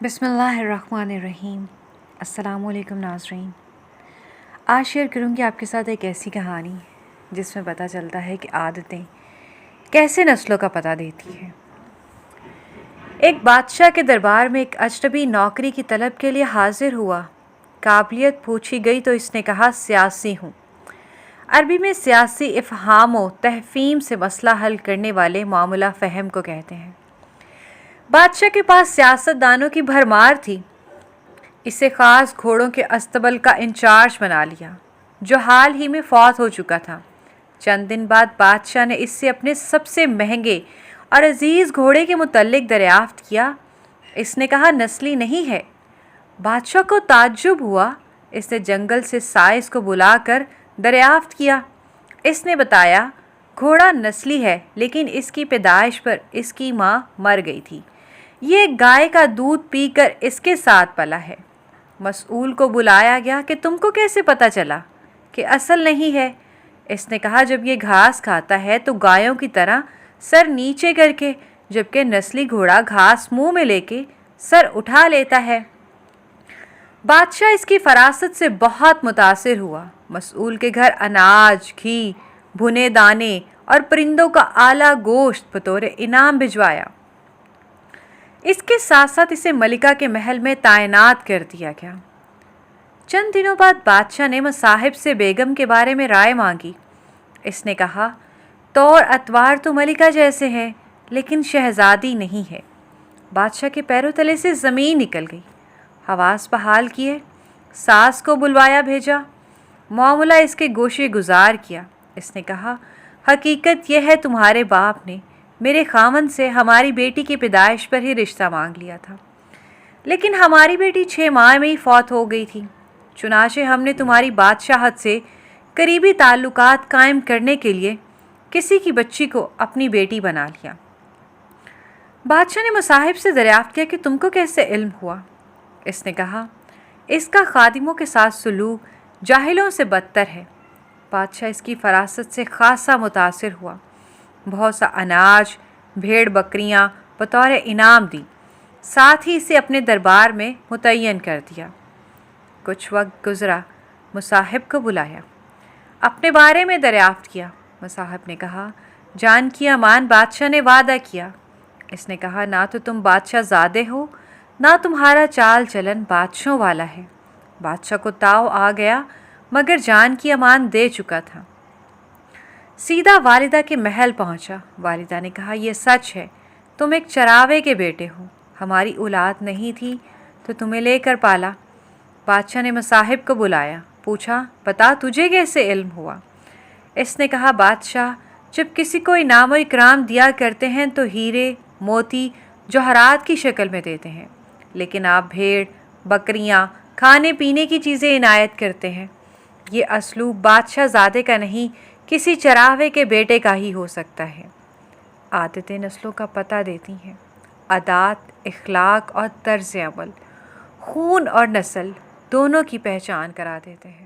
बिस्मिल्लाहिर्रहमानिर्रहीम। अस्सलाम वालेकुम नाज़रीन। आज शेयर करूँगी आपके साथ एक ऐसी कहानी जिसमें पता चलता है कि आदतें कैसे नस्लों का पता देती हैं। एक बादशाह के दरबार में एक अजनबी नौकरी की तलब के लिए हाजिर हुआ। काबिलियत पूछी गई तो इसने कहा सियासी हूँ। अरबी में सियासी इफ़हाम व तहफ़ीम से मसला हल करने वाले मामला फ़हम को कहते हैं। बादशाह के पास सियासतदानों की भरमार थी। इसे ख़ास घोड़ों के अस्तबल का इंचार्ज बना लिया, जो हाल ही में फौत हो चुका था। चंद दिन बाद बादशाह ने इससे अपने सबसे महंगे और अजीज़ घोड़े के मुतल्लिक दरियाफ्त किया। इसने कहा नस्ली नहीं है। बादशाह को ताज्जुब हुआ। इसने जंगल से साइस को बुलाकर दरियाफ्त किया। इसने बताया घोड़ा नस्ली है, लेकिन इसकी पैदाइश पर इसकी माँ मर गई थी। ये गाय का दूध पीकर इसके साथ पला है। मसऊल को बुलाया गया कि तुमको कैसे पता चला कि असल नहीं है। इसने कहा जब ये घास खाता है तो गायों की तरह सर नीचे करके, जबकि नस्ली घोड़ा घास मुंह में लेके सर उठा लेता है। बादशाह इसकी फरासत से बहुत मुतासिर हुआ। मसऊल के घर अनाज, घी, भुने दाने और परिंदों का आला गोश्त बतौर इनाम भिजवाया। इसके साथ साथ इसे मलिका के महल में तैनात कर दिया गया। चंद दिनों बाद बादशाह ने मसाहिब से बेगम के बारे में राय मांगी। इसने कहा तौर अतवार तो मलिका जैसे हैं, लेकिन शहजादी नहीं है। बादशाह के पैरों तले से ज़मीन निकल गई। हवास बहाल किए, सास को बुलवाया भेजा, मामला इसके गोशे गुजार किया। इसने कहा हकीकत यह है तुम्हारे बाप ने मेरे खामन से हमारी बेटी की पैदाइश पर ही रिश्ता मांग लिया था, लेकिन हमारी बेटी 6 माह में ही फौत हो गई थी। चुनाचे हमने तुम्हारी बादशाहत से करीबी ताल्लुकात कायम करने के लिए किसी की बच्ची को अपनी बेटी बना लिया। बादशाह ने मसाहिब से दरियाफ्त किया कि तुमको कैसे इल्म हुआ। इसने कहा इसका खादिमों के साथ सलूक जाहिलों से बदतर है। बादशाह इसकी फरासत से खासा मुतासिर हुआ। बहुत सा अनाज, भेड़ बकरियां बतौर इनाम दी, साथ ही इसे अपने दरबार में मुतय्यन कर दिया। कुछ वक्त गुज़रा, मुसाहिब को बुलाया, अपने बारे में दरियाफ्त किया। मुसाहिब ने कहा जान की अमान बादशाह ने वादा किया। इसने कहा ना तो तुम बादशाह ज़ादे हो, ना तुम्हारा चाल चलन बादशाहों वाला है। बादशाह को ताव आ गया, मगर जान की अमान दे चुका था। सीधा वालिदा के महल पहुंचा। वालिदा ने कहा यह सच है, तुम एक चरावे के बेटे हो। हमारी औलाद नहीं थी तो तुम्हें लेकर पाला। बादशाह ने मसाहिब को बुलाया, पूछा बता तुझे कैसे इल्म हुआ। इसने कहा बादशाह जब किसी को इनाम व इकराम दिया करते हैं तो हीरे, मोती, जौहरात की शक्ल में देते हैं, लेकिन आप भेड़, बकरियां, खाने पीने की चीज़ें इनायत करते हैं। ये असलूब बादशाह ज़ादे का नहीं, किसी चरावे के बेटे का ही हो सकता है। आदतें नस्लों का पता देती हैं। अदात, इखलाक और तर्ज़ अमल खून और नस्ल दोनों की पहचान करा देते हैं।